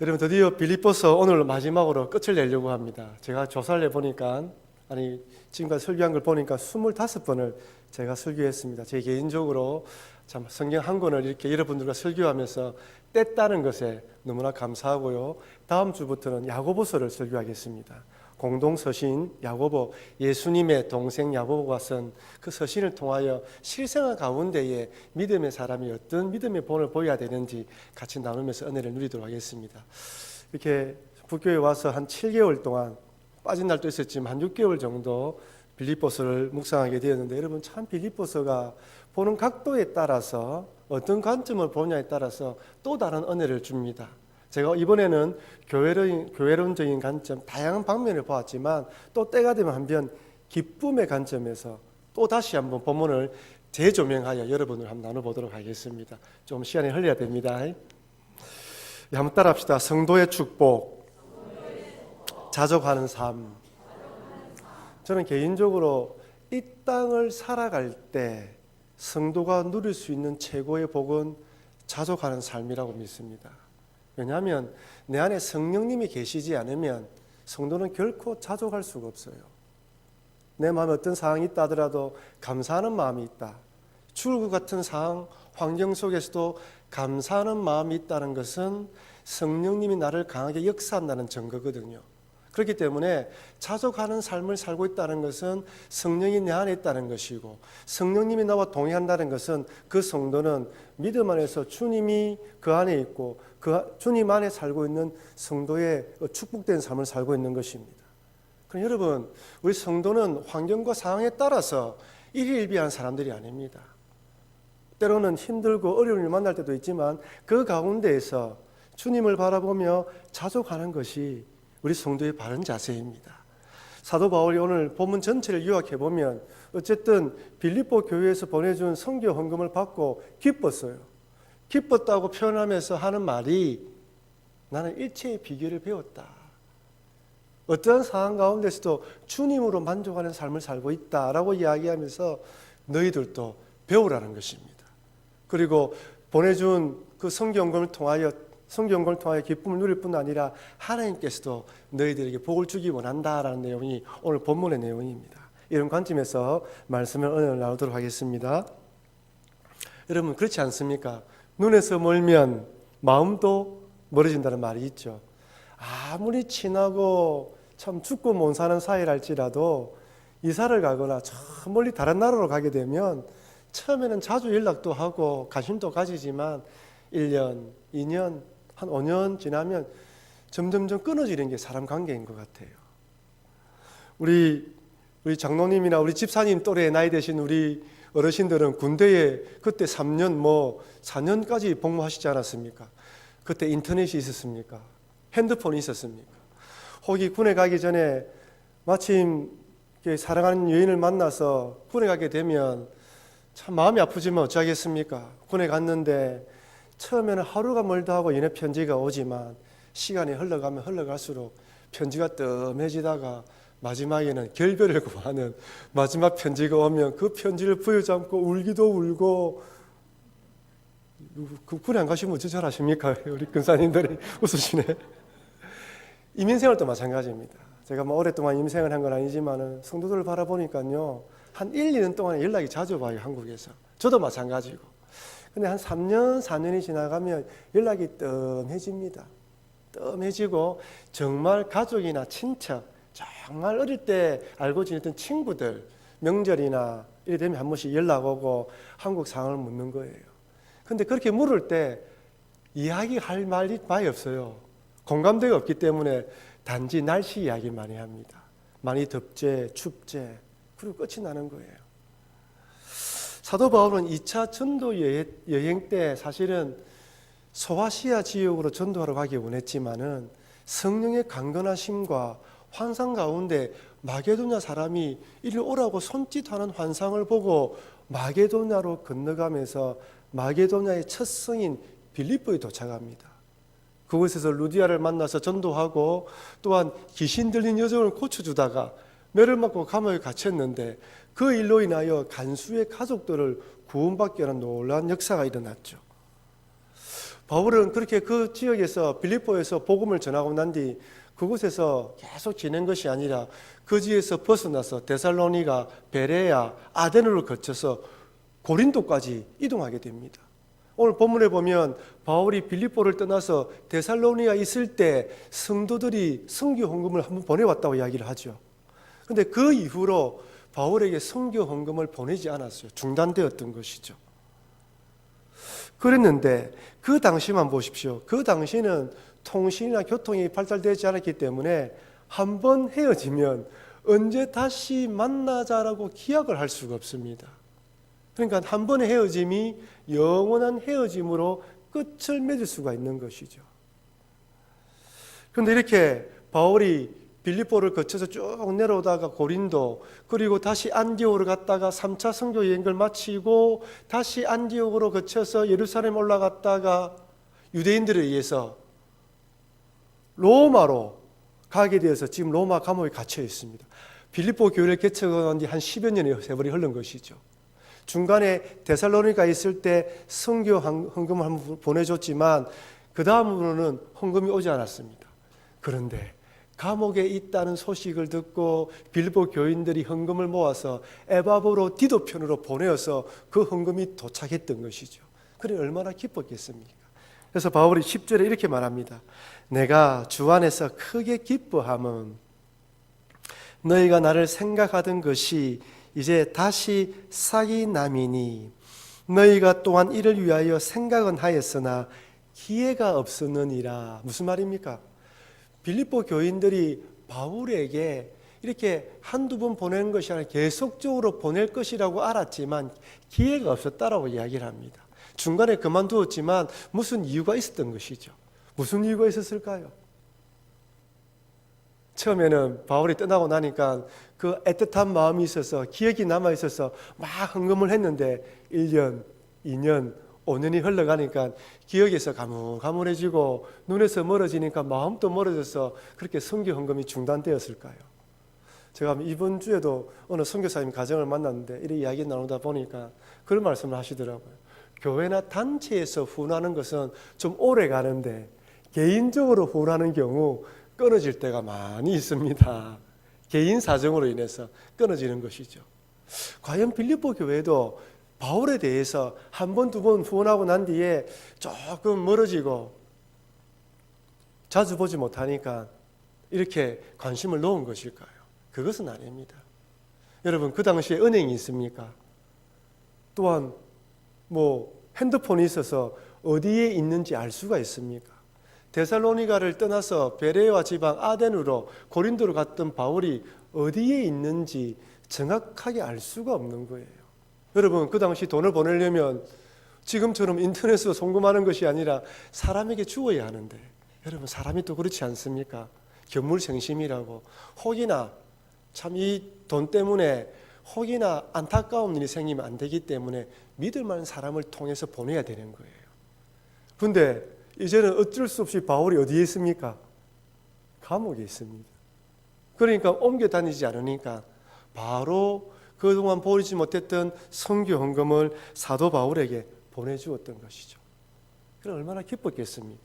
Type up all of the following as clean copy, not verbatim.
여러분, 드디어 빌립보서 오늘 마지막으로 끝을 내려고 합니다. 제가 조사를 해보니까, 지금까지 설교한 걸 보니까 25번을 제가 설교했습니다. 제 개인적으로 참 성경 한 권을 이렇게 여러분들과 설교하면서 뗐다는 것에 너무나 감사하고요. 다음 주부터는 야고보서를 설교하겠습니다. 공동서신 야고보, 예수님의 동생 야고보가 쓴 그 서신을 통하여 실생활 가운데에 믿음의 사람이 어떤 믿음의 본을 보여야 되는지 같이 나누면서 은혜를 누리도록 하겠습니다. 이렇게 북교에 와서 한 7개월 동안, 빠진 날도 있었지만 한 6개월 정도 빌립보서를 묵상하게 되었는데, 여러분 참 빌립보서가 보는 각도에 따라서, 어떤 관점을 보냐에 따라서 또 다른 은혜를 줍니다. 제가 이번에는 교회론적인 관점, 다양한 방면을 보았지만 또 때가 되면 한편 기쁨의 관점에서 또 다시 한번 본문을 재조명하여 여러분을 한번 나눠보도록 하겠습니다. 좀 시간이 흘려야 됩니다. 한번 따라합시다. 성도의 축복, 자족하는 삶. 저는 개인적으로 이 땅을 살아갈 때 성도가 누릴 수 있는 최고의 복은 자족하는 삶이라고 믿습니다. 왜냐하면 내 안에 성령님이 계시지 않으면 성도는 결코 자족할 수가 없어요. 내 마음에 어떤 상황이 있다 하더라도 감사하는 마음이 있다. 죽을 것 같은 상황, 환경 속에서도 감사하는 마음이 있다는 것은 성령님이 나를 강하게 역사한다는 증거거든요. 그렇기 때문에 자족하는 삶을 살고 있다는 것은 성령이 내 안에 있다는 것이고, 성령님이 나와 동행한다는 것은 그 성도는 믿음 안에서 주님이 그 안에 있고 그 주님 안에 살고 있는 성도의 축복된 삶을 살고 있는 것입니다. 그럼 여러분, 우리 성도는 환경과 상황에 따라서 일희일비한 사람들이 아닙니다. 때로는 힘들고 어려운 일 만날 때도 있지만 그 가운데에서 주님을 바라보며 자족하는 것이 우리 성도의 바른 자세입니다. 사도 바울이 오늘 본문 전체를 요약해보면 어쨌든 빌립보 교회에서 보내준 선교 헌금을 받고 기뻤어요. 기뻤다고 표현하면서 하는 말이, 나는 일체의 비결을 배웠다. 어떠한 상황 가운데서도 주님으로 만족하는 삶을 살고 있다라고 이야기하면서 너희들도 배우라는 것입니다. 그리고 보내준 그 선교 헌금을 통하여 기쁨을 누릴 뿐 아니라 하나님께서도 너희들에게 복을 주기 원한다라는 내용이 오늘 본문의 내용입니다. 이런 관점에서 말씀을 오늘 나누도록 하겠습니다. 여러분, 그렇지 않습니까? 눈에서 멀면 마음도 멀어진다는 말이 있죠. 아무리 친하고 참 죽고 못 사는 사이랄지라도 이사를 가거나 저 멀리 다른 나라로 가게 되면 처음에는 자주 연락도 하고 관심도 가지지만 1년, 2년, 한 5년 지나면 점점점 끊어지는 게 사람 관계인 것 같아요. 우리 장로님이나 우리 집사님 또래 나이 되신 우리 어르신들은 군대에 그때 3년, 4년까지 복무하시지 않았습니까? 그때 인터넷이 있었습니까? 핸드폰이 있었습니까? 혹시 군에 가기 전에 마침 사랑하는 여인을 만나서 군에 가게 되면 참 마음이 아프지만 어쩌겠습니까? 군에 갔는데 처음에는 하루가 멀다 하고 연애 편지가 오지만 시간이 흘러가면 흘러갈수록 편지가 뜸해지다가 마지막에는 결별을 구하는 마지막 편지가 오면 그 편지를 부여잡고 울기도 울고, 그 군에 안 가시면 어찌 잘하십니까? 우리 근사님들이 웃으시네. 이민생활도 마찬가지입니다. 제가 오랫동안 임생을 한 건 아니지만 성도들을 바라보니까요, 한 1, 2년 동안 연락이 자주 와요, 한국에서. 저도 마찬가지고. 근데 한 3년, 4년이 지나가면 연락이 뜸해집니다. 뜸해지고 정말 가족이나 친척, 정말 어릴 때 알고 지냈던 친구들, 명절이나 이래 되면 한 번씩 연락 오고 한국 상황을 묻는 거예요. 근데 그렇게 물을 때 이야기할 말이 많이 없어요. 공감대가 없기 때문에 단지 날씨 이야기 많이 합니다. 많이 덥제, 춥제, 그리고 끝이 나는 거예요. 사도 바울은 2차 전도 여행 때 사실은 소아시아 지역으로 전도하러 가기 원했지만은 성령의 강건하심과 환상 가운데 마게도냐 사람이 이리 오라고 손짓하는 환상을 보고 마게도냐로 건너가면서 마게도냐의 첫 성인 빌립보에 도착합니다. 그곳에서 루디아를 만나서 전도하고, 또한 귀신 들린 여종을 고쳐주다가 매를 맞고 감옥에 갇혔는데 그 일로 인하여 간수의 가족들을 구원받게 하는 놀라운 역사가 일어났죠. 바울은 그렇게 그 지역에서 빌립보에서 복음을 전하고 난 뒤 그곳에서 계속 지낸 것이 아니라 그 지에서 벗어나서 데살로니가, 베레아, 아데누를 거쳐서 고린도까지 이동하게 됩니다. 오늘 본문에 보면 바울이 빌립보를 떠나서 데살로니가 있을 때 성도들이 선교 헌금을 한번 보내왔다고 이야기를 하죠. 그런데 그 이후로 바울에게 선교 헌금을 보내지 않았어요. 중단되었던 것이죠. 그랬는데 그 당시만 보십시오. 그 당시는 통신이나 교통이 발달되지 않았기 때문에 한 번 헤어지면 언제 다시 만나자라고 기약을 할 수가 없습니다. 그러니까 한 번의 헤어짐이 영원한 헤어짐으로 끝을 맺을 수가 있는 것이죠. 그런데 이렇게 바울이 빌립보를 거쳐서 쭉 내려오다가 고린도, 그리고 다시 안디옥으로 갔다가 3차 선교 여행을 마치고 다시 안디옥으로 거쳐서 예루살렘 올라갔다가 유대인들에 의해서 로마로 가게 되어서 지금 로마 감옥에 갇혀 있습니다. 빌립보 교회를 개척한 지 한 10여 년의 세월이 흐른 것이죠. 중간에 데살로니가 있을 때 선교 헌금을 한번 보내줬지만 그 다음으로는 헌금이 오지 않았습니다. 그런데 감옥에 있다는 소식을 듣고 빌립보 교인들이 헌금을 모아서 에바브로 디도편으로 보내어서 그 헌금이 도착했던 것이죠. 그래 얼마나 기뻤겠습니까? 그래서 바울이 10절에 이렇게 말합니다. 내가 주 안에서 크게 기뻐함은 너희가 나를 생각하던 것이 이제 다시 사기남이니 너희가 또한 이를 위하여 생각은 하였으나 기회가 없었느니라. 무슨 말입니까? 빌립보 교인들이 바울에게 이렇게 한두 번 보내는 것이 아니라 계속적으로 보낼 것이라고 알았지만 기회가 없었다라고 이야기를 합니다. 중간에 그만두었지만 무슨 이유가 있었던 것이죠. 무슨 이유가 있었을까요? 처음에는 바울이 떠나고 나니까 그 애틋한 마음이 있어서 기억이 남아있어서 막 헌금을 했는데 1년, 2년, 5년이 흘러가니까 기억에서 가물가물해지고 눈에서 멀어지니까 마음도 멀어져서 그렇게 선교 헌금이 중단되었을까요? 제가 이번 주에도 어느 선교사님 가정을 만났는데 이렇게 이야기 나누다 보니까 그런 말씀을 하시더라고요. 교회나 단체에서 후원하는 것은 좀 오래 가는데 개인적으로 후원하는 경우 끊어질 때가 많이 있습니다. 개인 사정으로 인해서 끊어지는 것이죠. 과연 빌립보 교회도 바울에 대해서 한 번, 두 번 후원하고 난 뒤에 조금 멀어지고 자주 보지 못하니까 이렇게 관심을 놓은 것일까요? 그것은 아닙니다. 여러분, 그 당시에 은행이 있습니까? 또한 핸드폰이 있어서 어디에 있는지 알 수가 있습니까? 데살로니가를 떠나서 베레와 지방 아덴으로 고린도로 갔던 바울이 어디에 있는지 정확하게 알 수가 없는 거예요. 여러분, 그 당시 돈을 보내려면 지금처럼 인터넷으로 송금하는 것이 아니라 사람에게 주어야 하는데, 여러분, 사람이 또 그렇지 않습니까? 견물생심이라고 혹이나 참 이 돈 때문에 혹이나 안타까운 일이 생기면 안 되기 때문에 믿을 만한 사람을 통해서 보내야 되는 거예요. 그런데 이제는 어쩔 수 없이 바울이 어디에 있습니까? 감옥에 있습니다. 그러니까 옮겨 다니지 않으니까 바로 그동안 보이지 못했던 선교 헌금을 사도 바울에게 보내주었던 것이죠. 그럼 얼마나 기뻤겠습니까?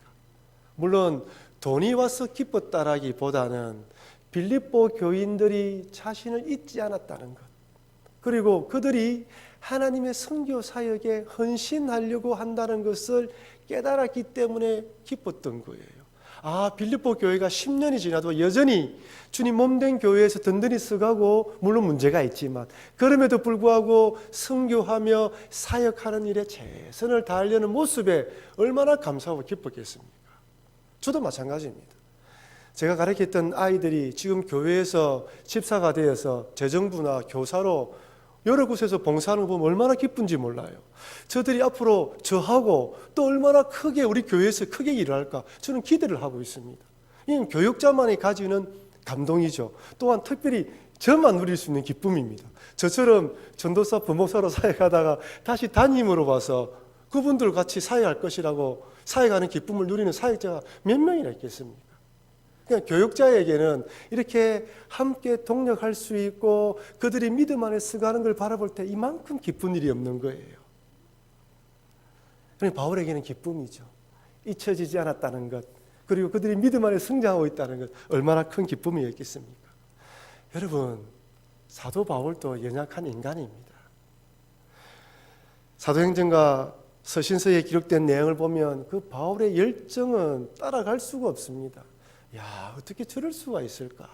물론 돈이 와서 기뻤다라기보다는 빌립보 교인들이 자신을 잊지 않았다는 것, 그리고 그들이 하나님의 선교 사역에 헌신하려고 한다는 것을 깨달았기 때문에 기뻤던 거예요. 빌립보 교회가 10년이 지나도 여전히 주님 몸된 교회에서 든든히 서가고, 물론 문제가 있지만 그럼에도 불구하고 선교하며 사역하는 일에 최선을 다하려는 모습에 얼마나 감사하고 기뻤겠습니까? 저도 마찬가지입니다. 제가 가르쳤던 아이들이 지금 교회에서 집사가 되어서 재정부나 교사로 여러 곳에서 봉사하는 거 보면 얼마나 기쁜지 몰라요. 저들이 앞으로 저하고 또 얼마나 크게 우리 교회에서 크게 일을 할까 저는 기대를 하고 있습니다. 이건 교육자만이 가지는 감동이죠. 또한 특별히 저만 누릴 수 있는 기쁨입니다. 저처럼 전도사, 부목사로 사역하다가 다시 담임으로 봐서 그분들 같이 사역할 것이라고 사역하는 기쁨을 누리는 사역자가 몇 명이나 있겠습니까? 그냥 교육자에게는 이렇게 함께 동력할 수 있고 그들이 믿음 안에 서가는 걸 바라볼 때 이만큼 기쁜 일이 없는 거예요. 그러니까 바울에게는 기쁨이죠. 잊혀지지 않았다는 것, 그리고 그들이 믿음 안에 성장하고 있다는 것, 얼마나 큰 기쁨이었겠습니까? 여러분, 사도 바울도 연약한 인간입니다. 사도행전과 서신서에 기록된 내용을 보면 그 바울의 열정은 따라갈 수가 없습니다. 야, 어떻게 저럴 수가 있을까?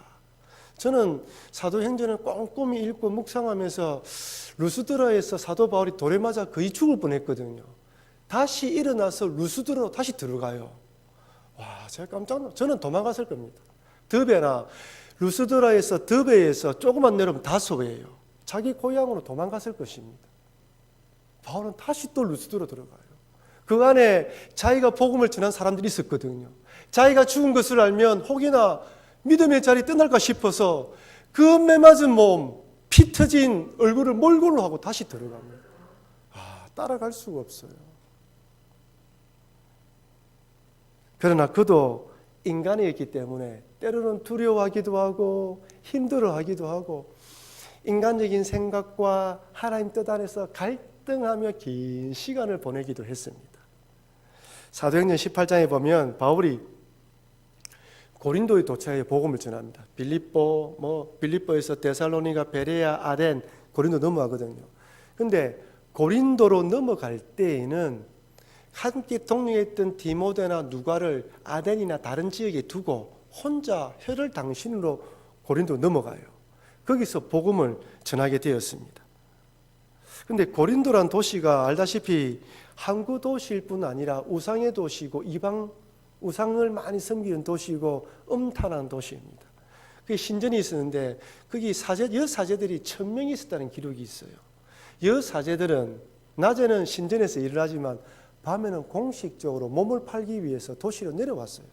저는 사도행전을 꼼꼼히 읽고 묵상하면서 루스드라에서 사도 바울이 돌에 맞아 거의 죽을 뻔했거든요. 다시 일어나서 루스드라로 다시 들어가요. 와, 제가 깜짝 놀랐어요. 저는 도망갔을 겁니다. 더베나 루스드라에서 더베에서 조금만 내려오면 다소예요. 자기 고향으로 도망갔을 것입니다. 바울은 다시 또 루스드로 들어가요. 그 안에 자기가 복음을 전한 사람들이 있었거든요. 자기가 죽은 것을 알면 혹이나 믿음의 자리 떠날까 싶어서 그 매맞은 몸, 피 터진 얼굴을 몰골로 하고 다시 들어갑니다. 따라갈 수가 없어요. 그러나 그도 인간이었기 때문에 때로는 두려워하기도 하고 힘들어하기도 하고 인간적인 생각과 하나님 뜻 안에서 갈등하며 긴 시간을 보내기도 했습니다. 사도행전 18장에 보면 바울이 고린도에 도착해 복음을 전합니다. 빌립보에서 데살로니가, 베레아, 아덴, 고린도 넘어가거든요. 근데 고린도로 넘어갈 때에는 함께 동행했던 디모데나 누가를 아덴이나 다른 지역에 두고 혼자 혀를 당신으로 고린도로 넘어가요. 거기서 복음을 전하게 되었습니다. 근데 고린도란 도시가 알다시피 항구 도시일 뿐 아니라 우상의 도시고 우상을 많이 섬기는 도시고 음탄한 도시입니다. 그게 신전이 있었는데 거기 여사제들이 1000명이 있었다는 기록이 있어요. 여사제들은 낮에는 신전에서 일을 하지만 밤에는 공식적으로 몸을 팔기 위해서 도시로 내려왔어요.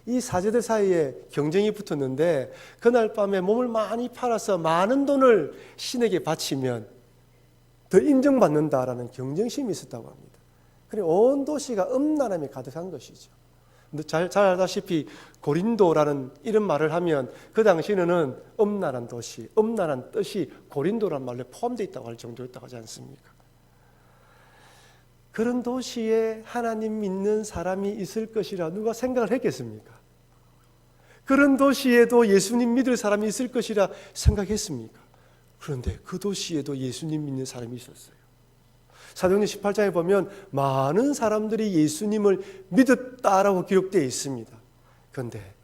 이 사제들 사이에 경쟁이 붙었는데 그날 밤에 몸을 많이 팔아서 많은 돈을 신에게 바치면 더 인정받는다라는 경쟁심이 있었다고 합니다. 그래서 온 도시가 음란함에 가득한 것이죠. 잘 알다시피 고린도라는 이런 말을 하면 그 당시에는 음란한 도시, 음란한 뜻이 고린도라는 말로 포함되어 있다고 할 정도였다고 하지 않습니까? 그런 도시에 하나님 믿는 사람이 있을 것이라 누가 생각을 했겠습니까? 그런 도시에도 예수님 믿을 사람이 있을 것이라 생각했습니까? 그런데 그 도시에도 예수님 믿는 사람이 있었어요. 사도행전 18장에 보면 많은 사람들이 예수님을 믿었다라고 기록되어 있습니다. 그런데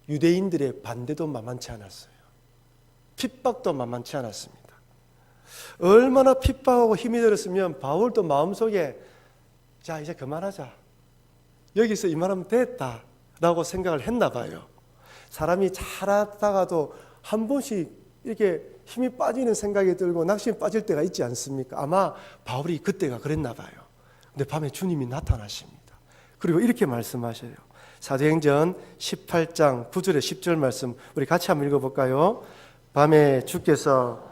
유대인들의 반대도 만만치 않았어요. 핍박도 만만치 않았습니다. 얼마나 핍박하고 힘이 들었으면 바울도 마음속에 자 이제 그만하자. 여기서 이만하면 됐다라고 생각을 했나 봐요. 사람이 잘하다가도 한 번씩 이렇게 힘이 빠지는 생각이 들고 낙심이 빠질 때가 있지 않습니까? 아마 바울이 그때가 그랬나 봐요. 근데 밤에 주님이 나타나십니다. 그리고 이렇게 말씀하셔요. 사도행전 18장 9절에 10절 말씀 우리 같이 한번 읽어볼까요? 밤에 주께서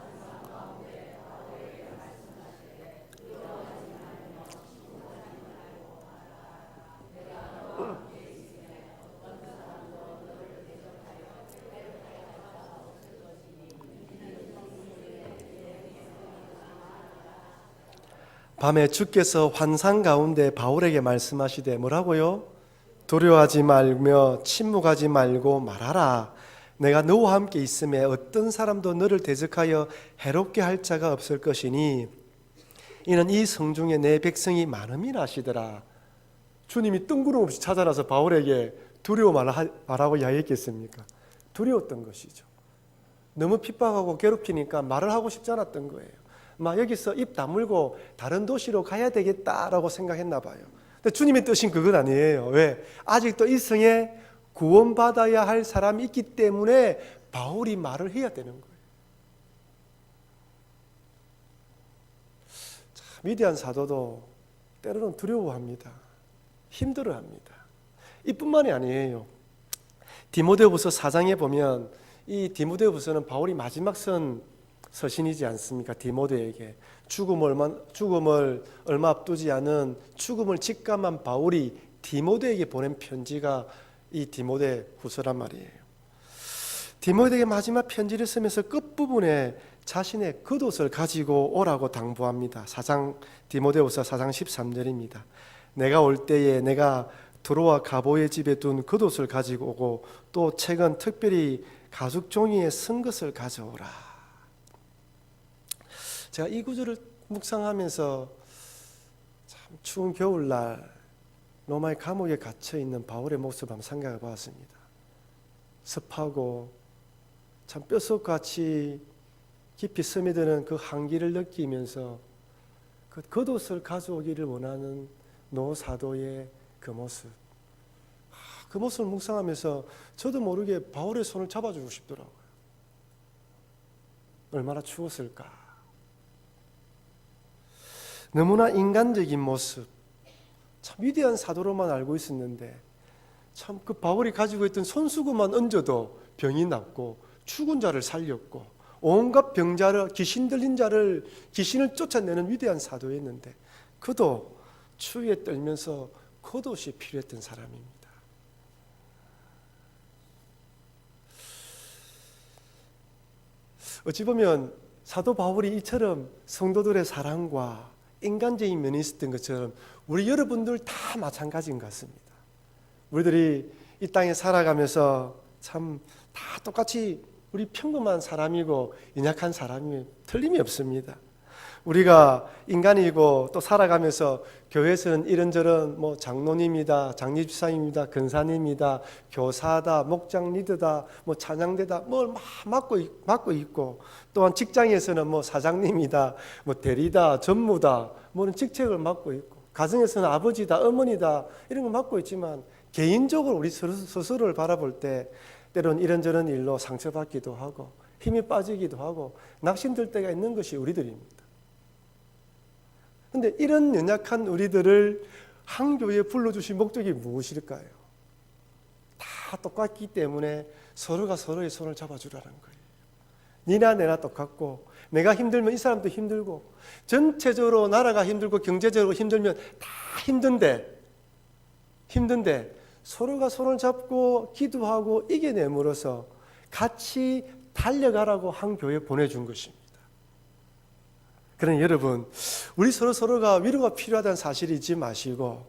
밤에 주께서 환상 가운데 바울에게 말씀하시되 뭐라고요? 두려워하지 말며 침묵하지 말고 말하라. 내가 너와 함께 있음에 어떤 사람도 너를 대적하여 해롭게 할 자가 없을 것이니 이는 이 성중에 내 백성이 많음이라 하시더라. 주님이 뜬구름없이 찾아나서 바울에게 두려워 말하고 야했겠습니까? 두려웠던 것이죠. 너무 핍박하고 괴롭히니까 말을 하고 싶지 않았던 거예요. 막 여기서 입 다물고 다른 도시로 가야 되겠다라고 생각했나 봐요. 근데 주님의 뜻은 그건 아니에요. 왜? 아직도 이 성에 구원받아야 할 사람이 있기 때문에 바울이 말을 해야 되는 거예요. 위대한 사도도 때로는 두려워합니다. 힘들어합니다. 이뿐만이 아니에요. 디모데후서 4장에 보면 이 디모데후서는 바울이 마지막 선 서신이지 않습니까? 디모데에게 죽음을 얼마 앞두지 않은 죽음을 직감한 바울이 디모데에게 보낸 편지가 이 디모데후서란 말이에요. 디모데에게 마지막 편지를 쓰면서 끝부분에 자신의 겉옷을 가지고 오라고 당부합니다. 디모데후서 4장 13절입니다. 내가 올 때에 내가 드로아 가보의 집에 둔 겉옷을 가지고 오고 또 책은 특별히 가죽 종이에 쓴 것을 가져오라. 제가 이 구절을 묵상하면서 참 추운 겨울날 로마의 감옥에 갇혀 있는 바울의 모습을 한번 생각해 보았습니다. 습하고 참 뼛속같이 깊이 스며드는 그 한기를 느끼면서 그 겉옷을 가져오기를 원하는 노 사도의 그 모습, 그 모습을 묵상하면서 저도 모르게 바울의 손을 잡아주고 싶더라고요. 얼마나 추웠을까. 너무나 인간적인 모습, 참 위대한 사도로만 알고 있었는데 참 그 바울이 가지고 있던 손수건만 얹어도 병이 낫고 죽은 자를 살렸고 온갖 병자를, 귀신 들린 자를, 귀신을 쫓아내는 위대한 사도였는데 그도 추위에 떨면서 겉옷이 필요했던 사람입니다. 어찌 보면 사도 바울이 이처럼 성도들의 사랑과 인간적인 면이 있었던 것처럼 우리 여러분들 다 마찬가지인 것 같습니다. 우리들이 이 땅에 살아가면서 참 다 똑같이 우리 평범한 사람이고 연약한 사람이 틀림이 없습니다. 우리가 인간이고 또 살아가면서 교회에서는 이런저런 뭐 장로님이다, 장례집사님이다, 근사님이다, 교사다, 목장 리더다, 뭐 찬양대다, 뭘 맡고 있고 또한 직장에서는 뭐 사장님이다, 뭐 대리다, 전무다, 뭐는 직책을 맡고 있고 가정에서는 아버지다, 어머니다 이런 걸 맡고 있지만 개인적으로 우리 스스로를 바라볼 때 때로는 이런저런 일로 상처받기도 하고 힘이 빠지기도 하고 낙심될 때가 있는 것이 우리들입니다. 그런데 이런 연약한 우리들을 한 교회에 불러주신 목적이 무엇일까요? 다 똑같기 때문에 서로가 서로의 손을 잡아주라는 거예요. 니나 내나 똑같고 내가 힘들면 이 사람도 힘들고 전체적으로 나라가 힘들고 경제적으로 힘들면 다 힘든데 서로가 손을 잡고 기도하고 이겨내므로써 같이 달려가라고 한 교회에 보내준 것입니다. 그러니 여러분, 우리 서로가 위로가 필요하다는 사실을 잊지 마시고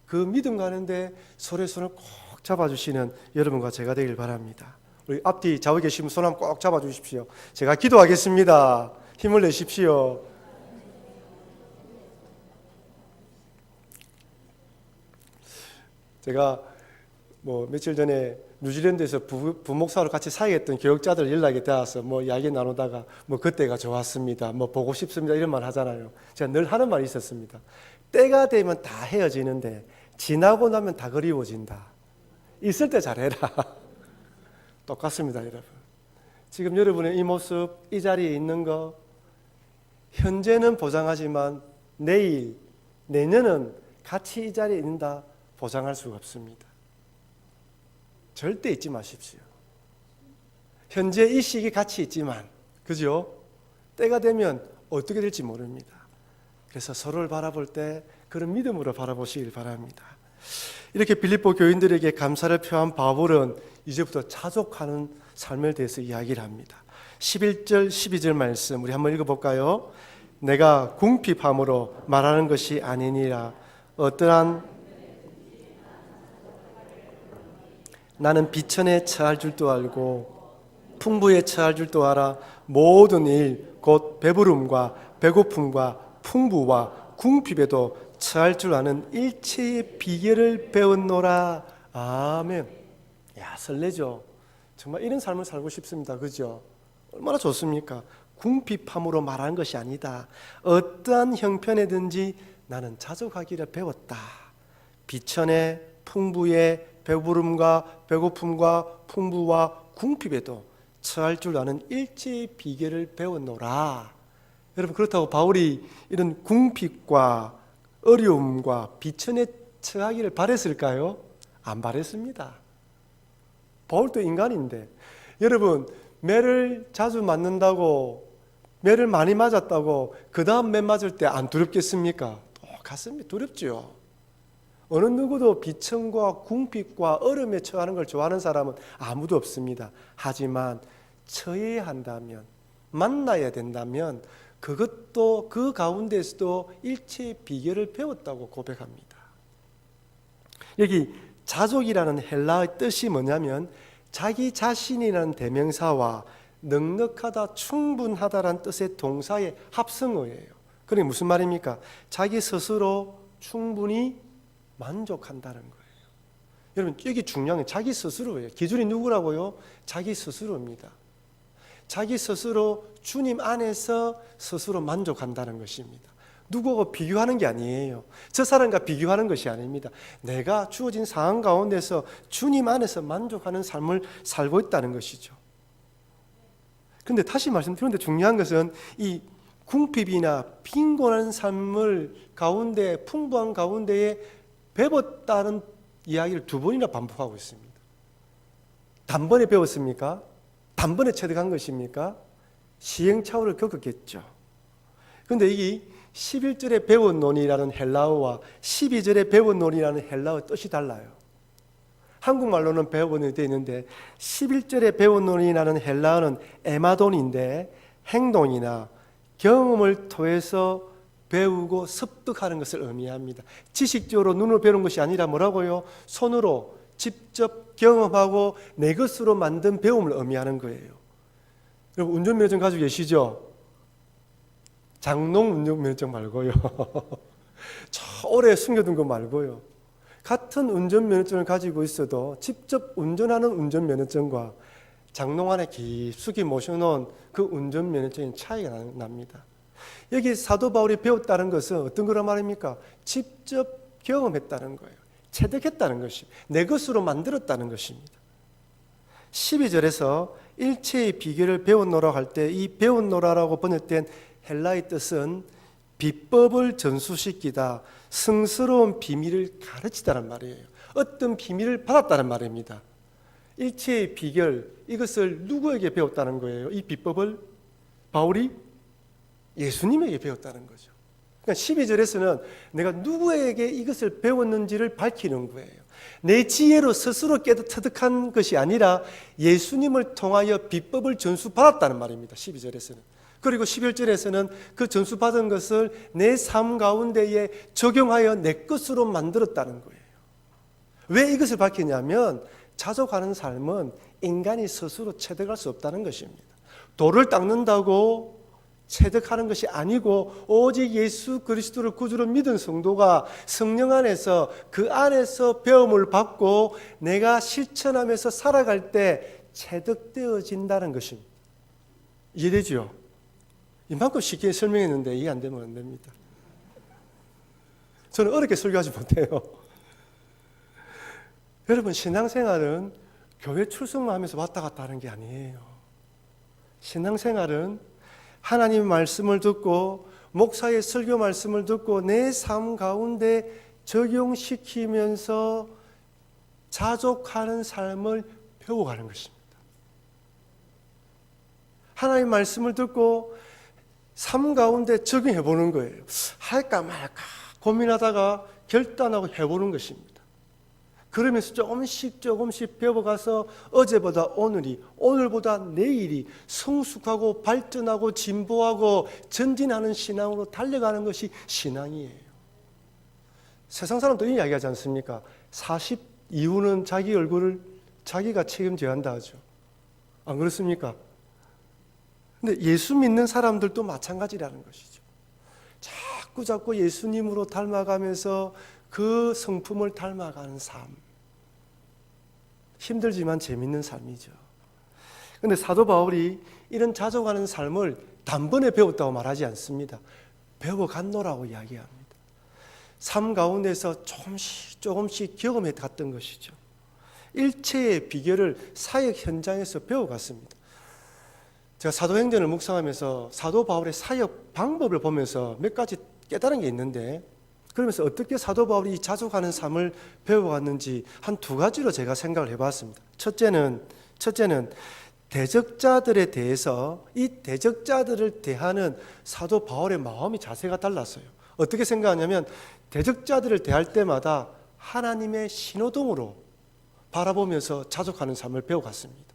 그 믿음 가는데 서로의 손을 꼭 잡아주시는 여러분과 제가 되길 바랍니다. 우리 앞뒤 좌우에 계시면 손 한번 꼭 잡아주십시오. 제가 기도하겠습니다. 힘을 내십시오. 제가 뭐 며칠 전에 뉴질랜드에서 부목사로 같이 사역했던 교역자들 연락이 닿아서 뭐 이야기 나누다가 뭐 그때가 좋았습니다. 뭐 보고 싶습니다. 이런 말 하잖아요. 제가 늘 하는 말이 있었습니다. 때가 되면 다 헤어지는데 지나고 나면 다 그리워진다. 있을 때 잘해라. 똑같습니다, 여러분. 지금 여러분의 이 모습, 이 자리에 있는 거 현재는 보장하지만 내일, 내년은 같이 이 자리에 있는다 보장할 수가 없습니다. 절대 잊지 마십시오. 현재 이 시기 같이 있지만, 그죠? 때가 되면 어떻게 될지 모릅니다. 그래서 서로를 바라볼 때 그런 믿음으로 바라보시길 바랍니다. 이렇게 빌립보 교인들에게 감사를 표한 바울은 이제부터 자족하는 삶에 대해서 이야기를 합니다. 11절, 12절 말씀 우리 한번 읽어볼까요? 내가 궁핍함으로 말하는 것이 아니니라. 어떠한 나는 비천에 처할 줄도 알고 풍부에 처할 줄도 알아. 모든 일 곧 배부름과 배고픔과 풍부와 궁핍에도 처할 줄 아는 일체의 비결을 배웠노라. 아멘. 야, 설레죠. 정말 이런 삶을 살고 싶습니다. 그죠? 얼마나 좋습니까? 궁핍함으로 말하는 것이 아니다. 어떠한 형편에든지 나는 자족하기를 배웠다. 비천에 풍부에 배부름과 배고픔과 풍부와 궁핍에도 처할 줄 아는 일체의 비결을 배웠노라. 여러분, 그렇다고 바울이 이런 궁핍과 어려움과 비천에 처하기를 바랬을까요? 안 바랬습니다. 바울도 인간인데, 여러분, 매를 자주 맞는다고, 매를 많이 맞았다고 그 다음 매 맞을 때 안 두렵겠습니까? 똑같습니다. 두렵죠. 어느 누구도 비천과 궁핍과 얼음에 처하는 걸 좋아하는 사람은 아무도 없습니다. 하지만 처해야 한다면, 만나야 된다면 그것도 그 가운데서도 일체의 비결을 배웠다고 고백합니다. 여기 자족이라는 헬라어의 뜻이 뭐냐면 자기 자신이라는 대명사와 넉넉하다, 충분하다라는 뜻의 동사의 합성어예요. 그게 무슨 말입니까? 자기 스스로 충분히 만족한다는 거예요. 여러분, 여기 중요한 게 자기 스스로예요. 기준이 누구라고요? 자기 스스로입니다. 자기 스스로 주님 안에서 스스로 만족한다는 것입니다. 누구하고 비교하는 게 아니에요. 저 사람과 비교하는 것이 아닙니다. 내가 주어진 상황 가운데서 주님 안에서 만족하는 삶을 살고 있다는 것이죠. 그런데 다시 말씀드리는데 중요한 것은 이 궁핍이나 빈곤한 삶을 가운데, 풍부한 가운데에 배웠다는 이야기를 두 번이나 반복하고 있습니다. 단번에 배웠습니까? 단번에 체득한 것입니까? 시행착오를 겪었겠죠. 그런데 이 11절에 배웠노니라는 헬라어와 12절에 배웠노니라는 헬라어 뜻이 달라요. 한국말로는 배웠노니 되어 있는데 11절에 배웠노니라는 헬라어는 에마돈인데 행동이나 경험을 통해서 배우고 습득하는 것을 의미합니다. 지식적으로 눈으로 배우는 것이 아니라 뭐라고요? 손으로 직접 경험하고 내 것으로 만든 배움을 의미하는 거예요. 여러분, 운전면허증 가지고 계시죠? 장롱 운전면허증 말고요. 저 오래 숨겨둔 거 말고요. 같은 운전면허증을 가지고 있어도 직접 운전하는 운전면허증과 장롱 안에 깊숙이 모셔놓은 그 운전면허증의 차이가 납니다. 여기 사도 바울이 배웠다는 것은 어떤 거란 말입니까? 직접 경험했다는 거예요. 체득했다는 것입니다. 내 것으로 만들었다는 것입니다. 12절에서 일체의 비결을 배웠노라 할 때 이 배웠노라라고 번역된 헬라의 뜻은 비법을 전수시키다, 성스러운 비밀을 가르치다는 말이에요. 어떤 비밀을 받았다는 말입니다. 일체의 비결, 이것을 누구에게 배웠다는 거예요? 이 비법을 바울이 예수님에게 배웠다는 거죠. 그러니까 12절에서는 내가 누구에게 이것을 배웠는지를 밝히는 거예요. 내 지혜로 스스로 터득한 것이 아니라 예수님을 통하여 비법을 전수받았다는 말입니다. 12절에서는. 그리고 11절에서는 그 전수받은 것을 내 삶 가운데에 적용하여 내 것으로 만들었다는 거예요. 왜 이것을 밝히냐면 자족하는 삶은 인간이 스스로 체득할 수 없다는 것입니다. 돌을 닦는다고 체득하는 것이 아니고 오직 예수 그리스도를 구주로 믿은 성도가 성령 안에서 그 안에서 배움을 받고 내가 실천하면서 살아갈 때 체득되어진다는 것입니다. 이해되죠? 이만큼 쉽게 설명했는데 이해 안 되면 안 됩니다. 저는 어렵게 설교하지 못해요. 여러분, 신앙생활은 교회 출석만 하면서 왔다 갔다 하는 게 아니에요. 신앙생활은 하나님의 말씀을 듣고 목사의 설교 말씀을 듣고 내 삶 가운데 적용시키면서 자족하는 삶을 배워가는 것입니다. 하나님의 말씀을 듣고 삶 가운데 적용해 보는 거예요. 할까 말까 고민하다가 결단하고 해보는 것입니다. 그러면서 조금씩 배워가서 어제보다 오늘이, 오늘보다 내일이 성숙하고 발전하고 진보하고 전진하는 신앙으로 달려가는 것이 신앙이에요. 세상 사람도 이야기하지 않습니까? 40 이후는 자기 얼굴을 자기가 책임져야 한다 하죠. 안 그렇습니까? 근데 예수 믿는 사람들도 마찬가지라는 것이죠. 자꾸 예수님으로 닮아가면서 그 성품을 닮아가는 삶. 힘들지만 재밌는 삶이죠. 그런데 사도 바울이 이런 자족하는 삶을 단번에 배웠다고 말하지 않습니다. 배워갔노라고 이야기합니다. 삶 가운데서 조금씩 경험해 갔던 것이죠. 일체의 비결을 사역 현장에서 배워갔습니다. 제가 사도행전을 묵상하면서 사도 바울의 사역 방법을 보면서 몇 가지 깨달은 게 있는데, 그러면서 어떻게 사도 바울이 이 자족하는 삶을 배워갔는지 한 두 가지로 제가 생각을 해봤습니다. 첫째는 대적자들에 대해서 이 대적자들을 대하는 사도 바울의 마음이 자세가 달랐어요. 어떻게 생각하냐면 대적자들을 대할 때마다 하나님의 신호등으로 바라보면서 자족하는 삶을 배워갔습니다.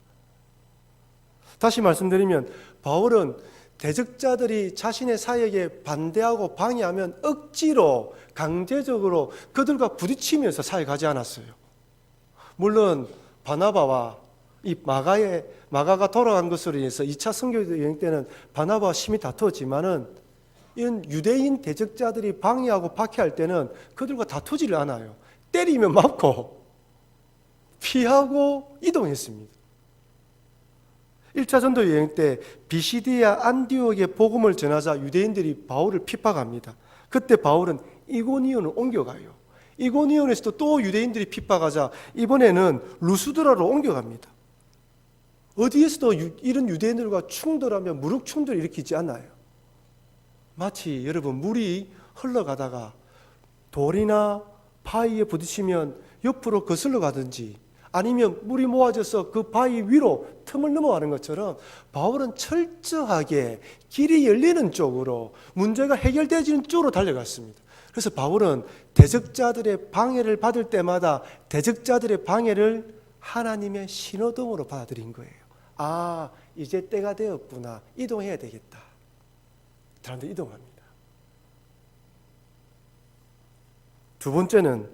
다시 말씀드리면 바울은 대적자들이 자신의 사역에 반대하고 방해하면 억지로 강제적으로 그들과 부딪히면서 사역하지 않았어요. 물론 바나바와 이 마가가 돌아간 것으로 인해서 2차 선교 여행 때는 바나바와 심히 다투었지만은 이런 유대인 대적자들이 방해하고 박해할 때는 그들과 다투지를 않아요. 때리면 맞고 피하고 이동했습니다. 1차 전도 여행 때 비시디아 안디옥에 복음을 전하자 유대인들이 바울을 핍박합니다. 그때 바울은 이고니온을 옮겨가요. 이고니온에서도 또 유대인들이 핍박하자 이번에는 루스드라로 옮겨갑니다. 어디에서도 이런 유대인들과 충돌하면 무력 충돌을 일으키지 않아요. 마치 여러분 물이 흘러가다가 돌이나 바위에 부딪히면 옆으로 거슬러 가든지 아니면 물이 모아져서 그 바위 위로 틈을 넘어가는 것처럼 바울은 철저하게 길이 열리는 쪽으로 문제가 해결되지는 쪽으로 달려갔습니다. 그래서 바울은 대적자들의 방해를 받을 때마다 대적자들의 방해를 하나님의 신호등으로 받아들인 거예요. 아, 이제 때가 되었구나. 이동해야 되겠다. 사람들이 이동합니다. 두 번째는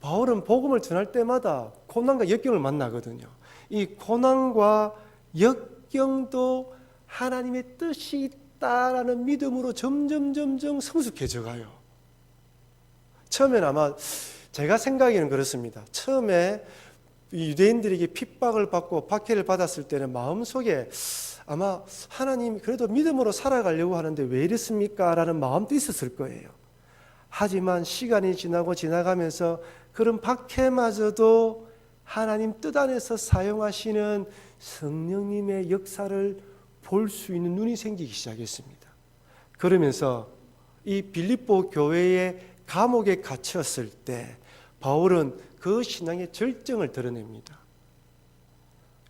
바울은 복음을 전할 때마다 고난과 역경을 만나거든요. 이 고난과 역경도 하나님의 뜻이 있다라는 믿음으로 점점 성숙해져 가요. 처음에는 아마 제가 생각에는 그렇습니다. 처음에 유대인들에게 핍박을 받고 박해를 받았을 때는 마음속에 아마 하나님 그래도 믿음으로 살아가려고 하는데 왜 이랬습니까? 라는 마음도 있었을 거예요. 하지만 시간이 지나가면서 그런 박해마저도 하나님 뜻 안에서 사용하시는 성령님의 역사를 볼 수 있는 눈이 생기기 시작했습니다. 그러면서 이 빌립보 교회의 감옥에 갇혔을 때 바울은 그 신앙의 절정을 드러냅니다.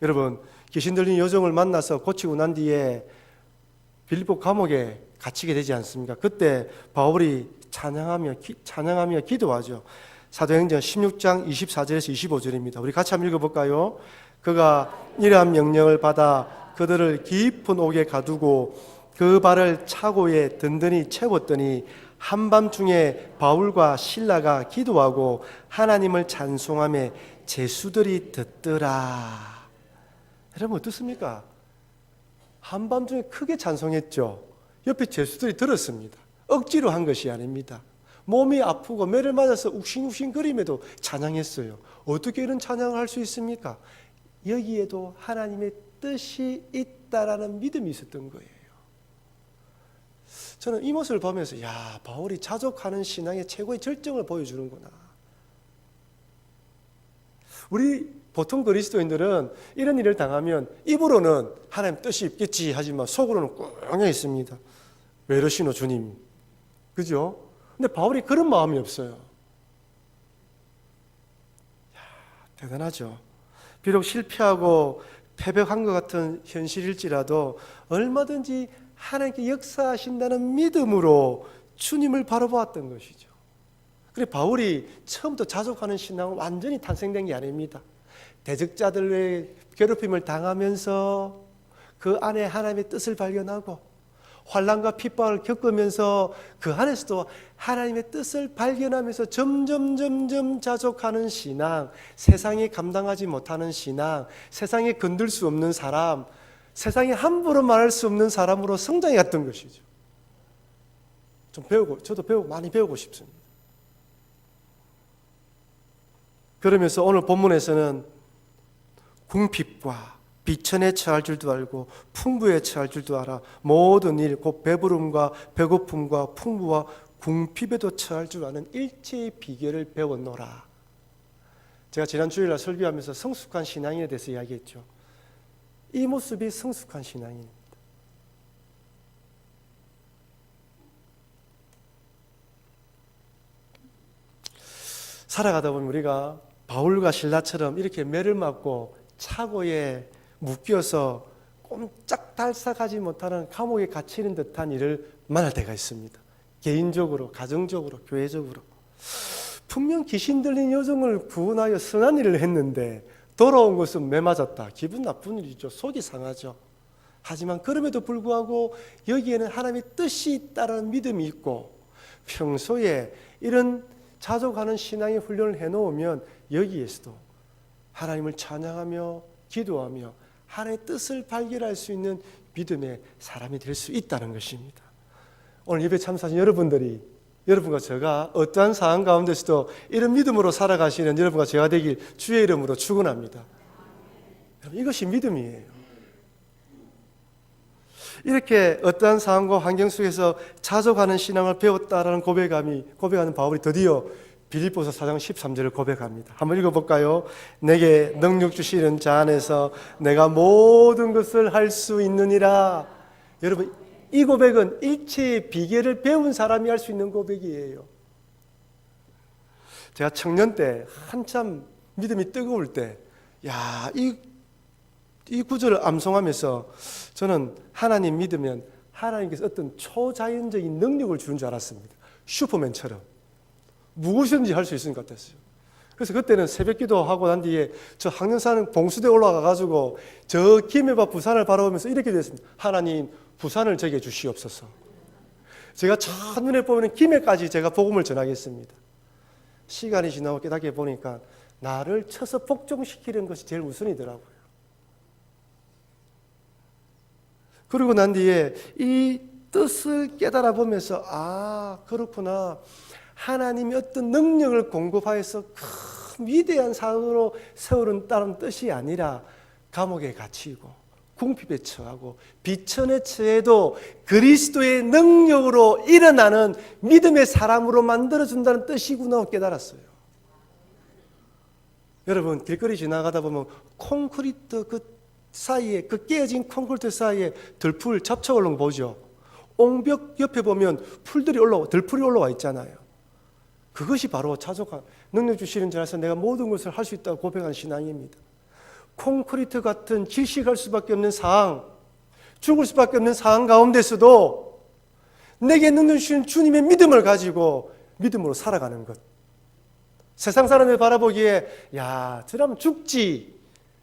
여러분, 귀신 들린 여종을 만나서 고치고 난 뒤에 빌립보 감옥에 갇히게 되지 않습니까? 그때 바울이 찬양하며 기도하죠. 사도행전 16장 24절에서 25절입니다. 우리 같이 한번 읽어볼까요? 그가 이러한 명령을 받아 그들을 깊은 옥에 가두고 그 발을 차고에 든든히 채웠더니 한밤중에 바울과 실라가 기도하고 하나님을 찬송하며 제수들이 듣더라. 여러분 어떻습니까? 한밤중에 크게 찬송했죠. 옆에 제수들이 들었습니다. 억지로 한 것이 아닙니다. 몸이 아프고 매를 맞아서 욱신욱신거림에도 찬양했어요. 어떻게 이런 찬양을 할 수 있습니까? 여기에도 하나님의 뜻이 있다라는 믿음이 있었던 거예요. 저는 이 모습을 보면서 야, 바울이 자족하는 신앙의 최고의 절정을 보여주는구나. 우리 보통 그리스도인들은 이런 일을 당하면 입으로는 하나님 뜻이 있겠지 하지만 속으로는 꽁해 있습니다. 왜 이러시노 주님? 그죠? 근데 바울이 그런 마음이 없어요. 야, 대단하죠. 비록 실패하고 패배한 것 같은 현실일지라도 얼마든지 하나님께 역사하신다는 믿음으로 주님을 바라보았던 것이죠. 그래 바울이 처음부터 자족하는 신앙은 완전히 탄생된 게 아닙니다. 대적자들의 괴롭힘을 당하면서 그 안에 하나님의 뜻을 발견하고 환난과 핍박을 겪으면서 그 안에서도 하나님의 뜻을 발견하면서 점점 자족하는 신앙, 세상이 감당하지 못하는 신앙, 세상에 건들 수 없는 사람, 세상에 함부로 말할 수 없는 사람으로 성장해 갔던 것이죠. 저도 많이 배우고 싶습니다. 그러면서 오늘 본문에서는 궁핍과 비천에 처할 줄도 알고 풍부에 처할 줄도 알아 모든 일 곧 배부름과 배고픔과 풍부와 궁핍에도 처할 줄 아는 일체의 비결을 배웠노라. 제가 지난 주일날 설교하면서 성숙한 신앙인에 대해서 이야기했죠. 이 모습이 성숙한 신앙인입니다. 살아가다 보면 우리가 바울과 실라처럼 이렇게 매를 맞고 차고에 묶여서 꼼짝달싹하지 못하는 감옥에 갇히는 듯한 일을 만날 때가 있습니다. 개인적으로, 가정적으로, 교회적으로. 분명 귀신 들린 여종을 구원하여 선한 일을 했는데 돌아온 것은 매 맞았다. 기분 나쁜 일이죠. 속이 상하죠. 하지만 그럼에도 불구하고 여기에는 하나님의 뜻이 있다는 믿음이 있고, 평소에 이런 자족하는 신앙의 훈련을 해놓으면 여기에서도 하나님을 찬양하며 기도하며 하나님의 뜻을 발견할 수 있는 믿음의 사람이 될 수 있다는 것입니다. 오늘 예배 참석하신 여러분과 제가 어떠한 상황 가운데서도 이런 믿음으로 살아가시는 여러분과 제가 되길 주의 이름으로 축원합니다. 이것이 믿음이에요. 이렇게 어떠한 상황과 환경 속에서 자족하는 신앙을 배웠다라는 고백하는 바울이 드디어 빌립보서 4장 13절을 고백합니다. 한번 읽어볼까요? 내게 능력 주시는 자 안에서 내가 모든 것을 할 수 있느니라. 여러분, 이 고백은 일체의 비결을 배운 사람이 할 수 있는 고백이에요. 제가 청년 때 한참 믿음이 뜨거울 때, 이 구절을 암송하면서 저는 하나님 믿으면 하나님께서 어떤 초자연적인 능력을 주는 줄 알았습니다. 슈퍼맨처럼 무엇이든지 할 수 있을 것 같았어요. 그래서 그때는 새벽 기도하고 난 뒤에 저 학년사는 봉수대 올라가가지고 저 김해바 부산을 바라보면서 이렇게 됐습니다. 하나님, 부산을 제게 주시옵소서. 제가 첫눈에 보면 김해까지 제가 복음을 전하겠습니다. 시간이 지나고 깨닫게 보니까 나를 쳐서 복종시키는 것이 제일 우선이더라고요. 그러고 난 뒤에 이 뜻을 깨달아 보면서 그렇구나. 하나님이 어떤 능력을 공급하여서 큰 위대한 사도로 세우는 뜻이 아니라 감옥에 갇히고 궁핍에 처하고 비천에 처해도 그리스도의 능력으로 일어나는 믿음의 사람으로 만들어준다는 뜻이구나 깨달았어요. 여러분, 길거리 지나가다 보면 콘크리트 그 깨진 콘크리트 사이에 들풀 잡초 올라온 거 보죠. 옹벽 옆에 보면 들풀이 올라와 있잖아요. 그것이 바로 자족한 능력 주시는 자 안에서 내가 모든 것을 할 수 있다고 고백한 신앙입니다. 콘크리트 같은 질식할 수밖에 없는 상황, 죽을 수밖에 없는 상황 가운데서도 내게 능력 주시는 주님의 믿음을 가지고 믿음으로 살아가는 것. 세상 사람들 바라보기에 저라면 죽지,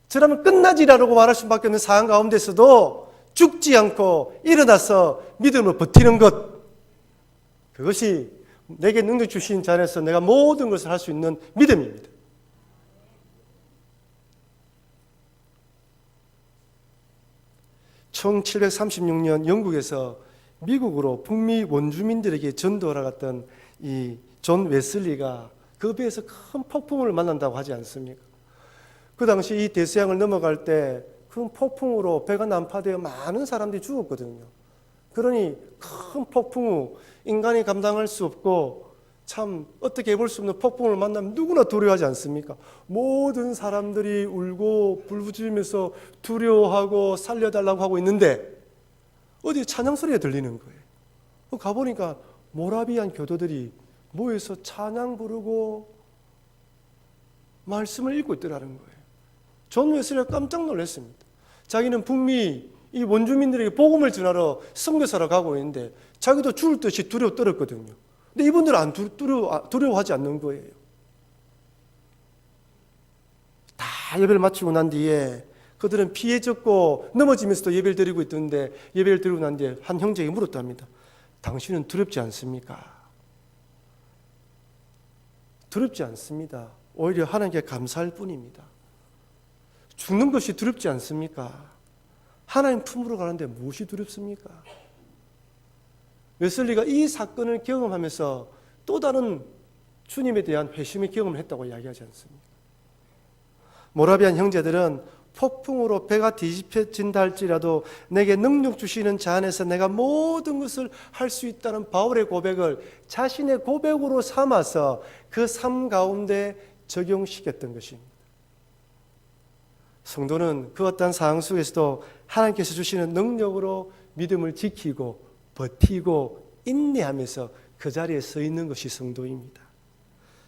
저라면 끝나지라고 말할 수밖에 없는 상황 가운데서도 죽지 않고 일어나서 믿음으로 버티는 것. 그것이 내게 능력 주신 자 안에서 내가 모든 것을 할 수 있는 믿음입니다. (1736년) 영국에서 미국으로 북미 원주민들에게 전도하러 갔던 이 존 웨슬리가 그 배에서 큰 폭풍을 만난다고 하지 않습니까? 그 당시 이 대서양을 넘어갈 때 큰 폭풍으로 배가 난파되어 많은 사람들이 죽었거든요. 그러니 큰 폭풍 후 인간이 감당할 수 없고 참 어떻게 해볼 수 없는 폭풍을 만나면 누구나 두려워하지 않습니까? 모든 사람들이 울고 불부지면서 두려워하고 살려달라고 하고 있는데 어디 찬양 소리가 들리는 거예요. 가보니까 모라비안 교도들이 모여서 찬양 부르고 말씀을 읽고 있더라는 거예요. 존 웨슬리가 깜짝 놀랐습니다. 자기는 북미 이 원주민들에게 복음을 전하러 선교사로 가고 있는데 자기도 죽을 듯이 두려워 떨었거든요. 근데 이분들은 두려워하지 않는 거예요. 다 예배를 마치고 난 뒤에 그들은 피해졌고 넘어지면서도 예배를 드리고 있던데 예배를 드리고 난 뒤에 한 형제에게 물었답니다. 당신은 두렵지 않습니까? 두렵지 않습니다. 오히려 하나님께 감사할 뿐입니다. 죽는 것이 두렵지 않습니까? 하나님 품으로 가는데 무엇이 두렵습니까? 웨슬리가 이 사건을 경험하면서 또 다른 주님에 대한 회심의 경험을 했다고 이야기하지 않습니까? 모라비안 형제들은 폭풍으로 배가 뒤집혀진다 할지라도 내게 능력 주시는 자 안에서 내가 모든 것을 할 수 있다는 바울의 고백을 자신의 고백으로 삼아서 그 삶 가운데 적용시켰던 것입니다. 성도는 그 어떤 상황 속에서도 하나님께서 주시는 능력으로 믿음을 지키고 버티고 인내하면서 그 자리에 서 있는 것이 성도입니다.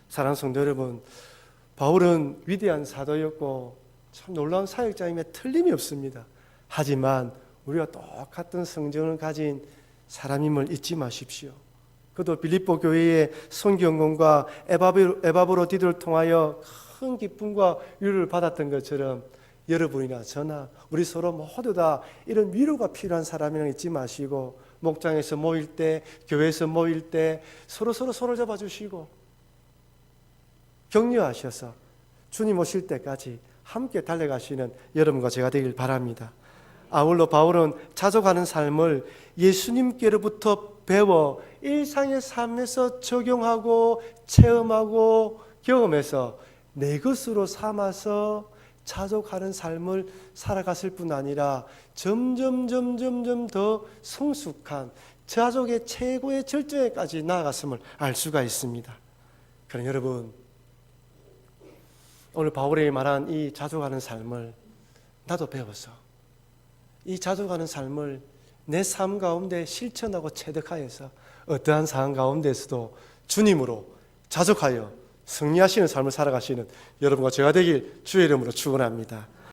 사랑하는 성도 여러분, 바울은 위대한 사도였고 참 놀라운 사역자임에 틀림이 없습니다. 하지만 우리가 똑같은 성정을 가진 사람임을 잊지 마십시오. 그도 빌립보 교회의 선교원과 에바브로디도를 통하여 큰 기쁨과 위로를 받았던 것처럼 여러분이나 저나 우리 서로 모두 다 이런 위로가 필요한 사람이랑 잊지 마시고, 목장에서 모일 때, 교회에서 모일 때 서로 잡아주시고 격려하셔서 주님 오실 때까지 함께 달려가시는 여러분과 제가 되길 바랍니다. 아울러 바울은 자족하는 삶을 예수님께로부터 배워 일상의 삶에서 적용하고 체험하고 경험해서 내 것으로 삼아서 자족하는 삶을 살아갔을 뿐 아니라 점점 더 성숙한 자족의 최고의 절정에까지 나아갔음을 알 수가 있습니다. 그럼 여러분, 오늘 바울이 말한 이 자족하는 삶을 나도 배워서 이 자족하는 삶을 내 삶 가운데 실천하고 체득하여서 어떠한 상황 가운데서도 주님으로 자족하여 승리하시는 삶을 살아가시는 여러분과 제가 되길 주의 이름으로 축원합니다.